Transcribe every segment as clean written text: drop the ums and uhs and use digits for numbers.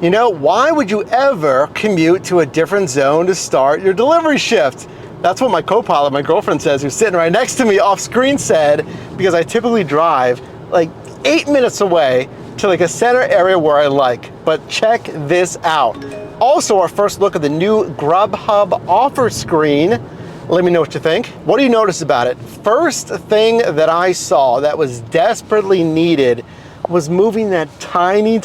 You know, why would you ever commute to a different zone to start your delivery shift? That's what my co-pilot, my girlfriend says, who's sitting right next to me off screen said, because I typically drive like 8 minutes away to like a center area where I like. But check this out. Also, our first look at the new Grubhub offer screen. Let me know what you think. What do you notice about it? First thing that I saw that was desperately needed was moving that tiny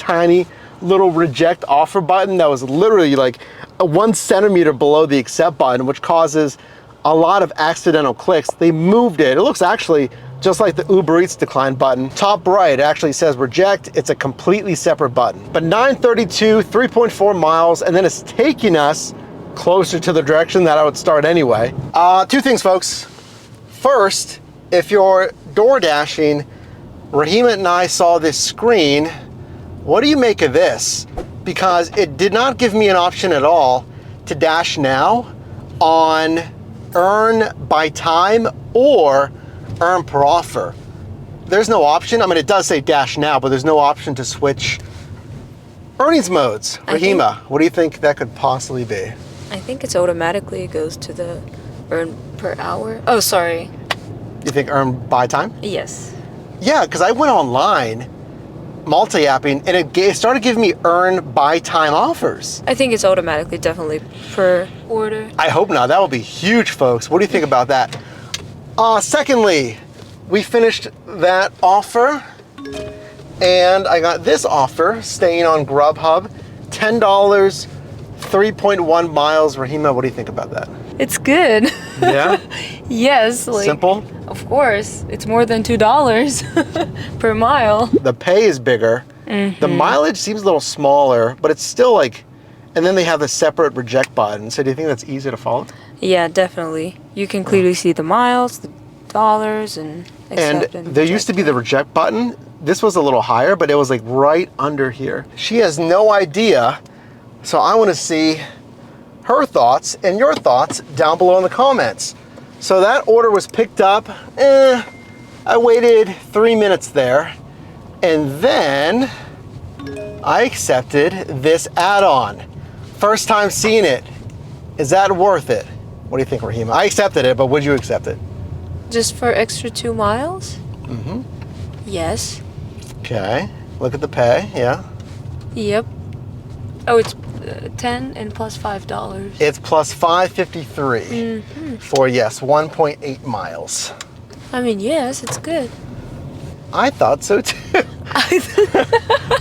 little reject offer button that was literally like 1 centimeter below the accept button, which causes a lot of accidental clicks. They moved it. It looks actually just like the Uber Eats decline button. Top right, it actually says reject. It's a completely separate button. But 932, 3.4 miles, and then it's taking us closer to the direction that I would start anyway. 2 things, folks. First, if you're door dashing, Rahima and I saw this screen. What do you make of this? Because it did not give me an option at all to dash now on earn by time or earn per offer. There's no option. I mean, it does say dash now, but there's no option to switch earnings modes. Rahima, what do you think that could possibly be? I think it's automatically goes to the earn per hour. Oh, sorry. You think earn by time? Yes. Yeah, because I went online multi-apping and it started giving me earn by time offers. I think it's automatically definitely per order. I hope not. That would be huge, folks. What do you think about that? Secondly, we finished that offer and I got this offer staying on Grubhub, $10, 3.1 miles. Rahima, what do you think about that? It's good. Yeah? Yes. Like, simple? Of course. It's more than $2 per mile. The pay is bigger. Mm-hmm. The mileage seems a little smaller, but it's still like, and then they have the separate reject button. So do you think that's easy to follow? Yeah, definitely. You can clearly see the miles, the dollars, and accept and there used to be the reject button. This was a little higher, but it was like right under here. She has no idea. So I want to see her thoughts and your thoughts down below in the comments. So that order was picked up. I waited 3 minutes there, and then I accepted this add-on. First time seeing it. Is that worth it? What do you think, Rahima? I accepted it, but would you accept it? Just for extra 2 miles? Mm-hmm. Yes. Okay. Look at the pay. Yeah. Yep. Oh, it's 10 and plus $5. It's plus $5.53 for, yes, 1.8 miles. I mean, yes, it's good. I thought so too.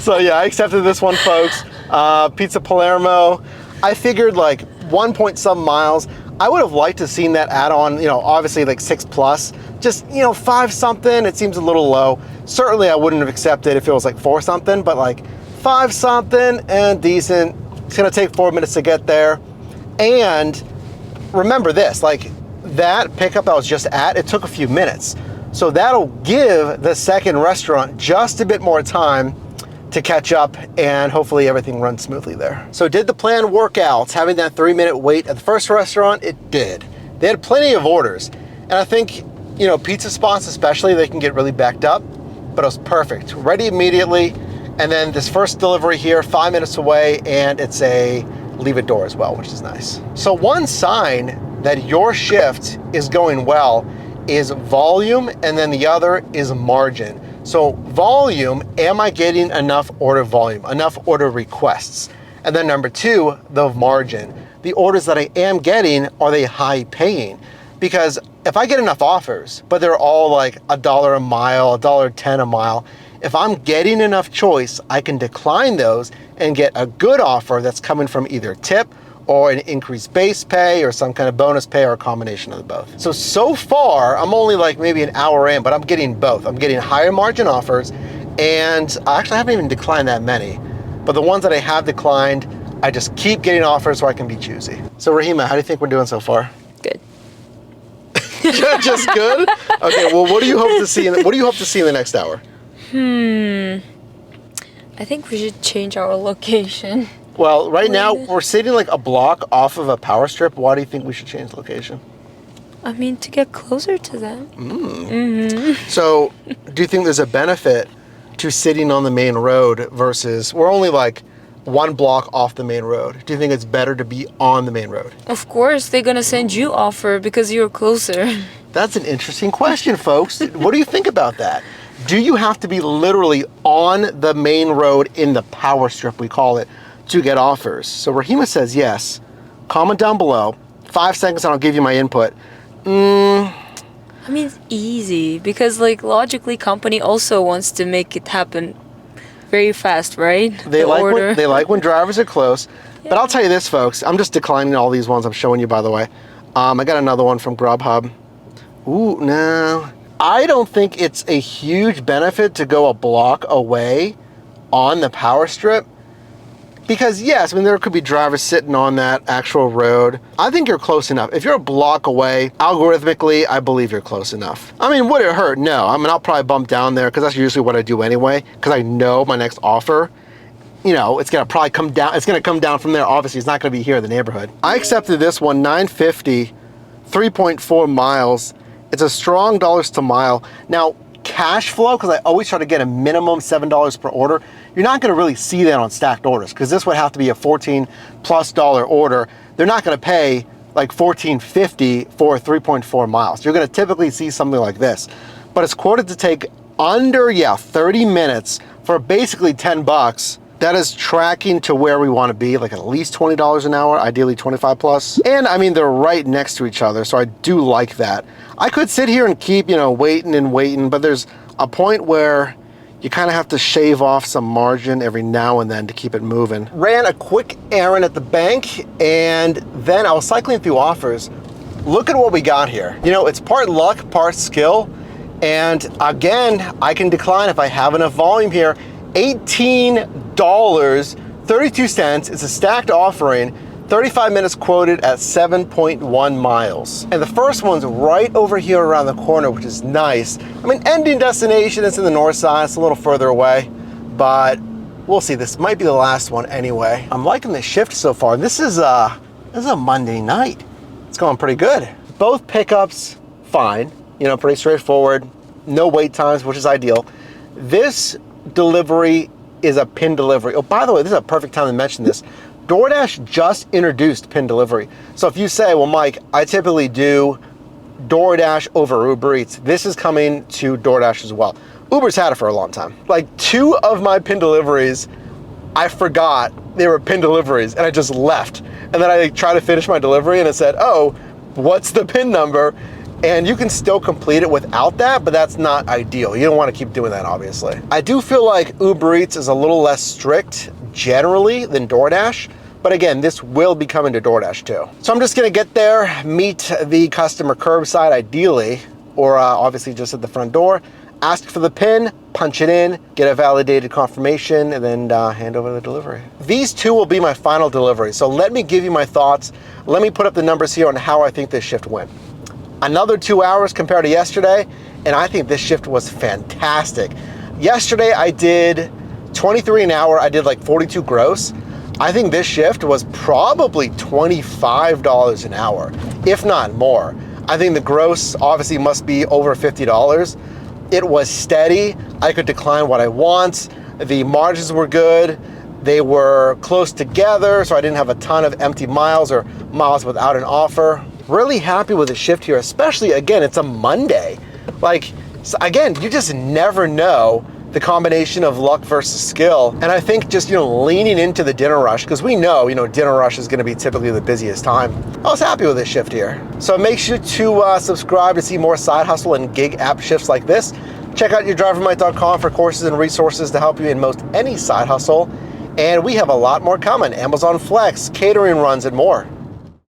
So yeah, I accepted this one, folks. Pizza Palermo. I figured like 1 point some miles. I would have liked to have seen that add-on, you know, obviously like 6 plus. Just, you know, 5 something, it seems a little low. Certainly I wouldn't have accepted if it was like 4 something, but like 5 something and decent. It's gonna take 4 minutes to get there. And remember this, like that pickup I was just at, it took a few minutes. So that'll give the second restaurant just a bit more time to catch up and hopefully everything runs smoothly there. So did the plan work out? Having that 3-minute wait at the first restaurant, it did. They had plenty of orders. And I think, you know, pizza spots especially, they can get really backed up, but it was perfect. Ready immediately. And then this first delivery here, 5 minutes away, and it's a leave it door as well, which is nice. So one sign that your shift is going well is volume, and then the other is margin. So volume, am I getting enough order volume, enough order requests? And then number 2, the margin. The orders that I am getting, are they high paying? Because if I get enough offers, but they're all like $1 a mile, $1.10 a mile, if I'm getting enough choice, I can decline those and get a good offer that's coming from either tip or an increased base pay or some kind of bonus pay or a combination of the both. So far, I'm only like maybe an hour in, but I'm getting both. I'm getting higher margin offers, and I actually haven't even declined that many. But the ones that I have declined, I just keep getting offers so I can be choosy. So Rahima, how do you think we're doing so far? Good. Just good? Okay, well, what do you hope to see in the next hour? I think we should change our location. Well, right now, we're sitting like a block off of a power strip. Why do you think we should change location? I mean, to get closer to them. So, do you think there's a benefit to sitting on the main road versus, we're only like 1 block off the main road? Do you think it's better to be on the main road? Of course, they're gonna send you offer because you're closer. That's an interesting question, folks. What do you think about that? Do you have to be literally on the main road in the power strip, we call it, to get offers? So Rahima says yes. Comment down below. 5 seconds and I'll give you my input. I mean, it's easy because like logically company also wants to make it happen very fast, right? They like when drivers are close. Yeah. But I'll tell you this, folks. I'm just declining all these ones I'm showing you, by the way. I got another one from Grubhub. Ooh, no. I don't think it's a huge benefit to go a block away on the power strip. Because yes, I mean, there could be drivers sitting on that actual road. I think you're close enough. If you're a block away, algorithmically, I believe you're close enough. I mean, would it hurt? No. I mean, I'll probably bump down there because that's usually what I do anyway, because I know my next offer, you know, it's gonna probably come down. It's gonna come down from there. Obviously, it's not gonna be here in the neighborhood. I accepted this one, $9.50, 3.4 miles. It's a strong dollars to mile. Now, cash flow, because I always try to get a minimum $7 per order, you're not going to really see that on stacked orders, because this would have to be a $14+ order. They're not going to pay like $14.50 for 3.4 miles. You're going to typically see something like this, but it's quoted to take under 30 minutes for basically 10 bucks. That is tracking to where we want to be, like at least $20 an hour, ideally 25 plus. And I mean, they're right next to each other, so I do like that. I could sit here and keep, you know, waiting and waiting, but there's a point where you kind of have to shave off some margin every now and then to keep it moving. Ran a quick errand at the bank, and then I was cycling through offers. Look at what we got here. You know, it's part luck, part skill. And again, I can decline if I have enough volume here. $18.32. It's a stacked offering. 35 minutes quoted at 7.1 miles. And the first one's right over here around the corner, which is nice. I mean, ending destination is in the north side. It's a little further away, but we'll see. This might be the last one anyway. I'm liking the shift so far. This is a Monday night. It's going pretty good. Both pickups, fine. You know, pretty straightforward. No wait times, which is ideal. This delivery is a PIN delivery. Oh, by the way, this is a perfect time to mention this. DoorDash just introduced PIN delivery. So if you say, well, Mike, I typically do DoorDash over Uber Eats, this is coming to DoorDash as well. Uber's had it for a long time. Like 2 of my PIN deliveries, I forgot they were PIN deliveries and I just left. And then I tried to finish my delivery and it said, oh, what's the PIN number? And you can still complete it without that, but that's not ideal. You don't want to keep doing that, obviously. I do feel like Uber Eats is a little less strict generally than DoorDash, but again, this will be coming to DoorDash too. So I'm just gonna get there, meet the customer curbside ideally, or obviously just at the front door, ask for the PIN, punch it in, get a validated confirmation, and then hand over the delivery. These 2 will be my final delivery. So let me give you my thoughts. Let me put up the numbers here on how I think this shift went. Another 2 hours compared to yesterday, and I think this shift was fantastic. Yesterday I did 23 an hour, I did like 42 gross. I think this shift was probably $25 an hour, if not more. I think the gross obviously must be over $50. It was steady. I could decline what I want. The margins were good. They were close together, so I didn't have a ton of empty miles or miles without an offer. Really happy with the shift here, especially, again, it's a Monday. Like, so again, you just never know the combination of luck versus skill. And I think just, you know, leaning into the dinner rush, because we know, you know, dinner rush is gonna be typically the busiest time. I was happy with this shift here. So make sure to subscribe to see more side hustle and gig app shifts like this. Check out yourdrivermite.com for courses and resources to help you in most any side hustle. And we have a lot more coming. Amazon Flex, catering runs, and more.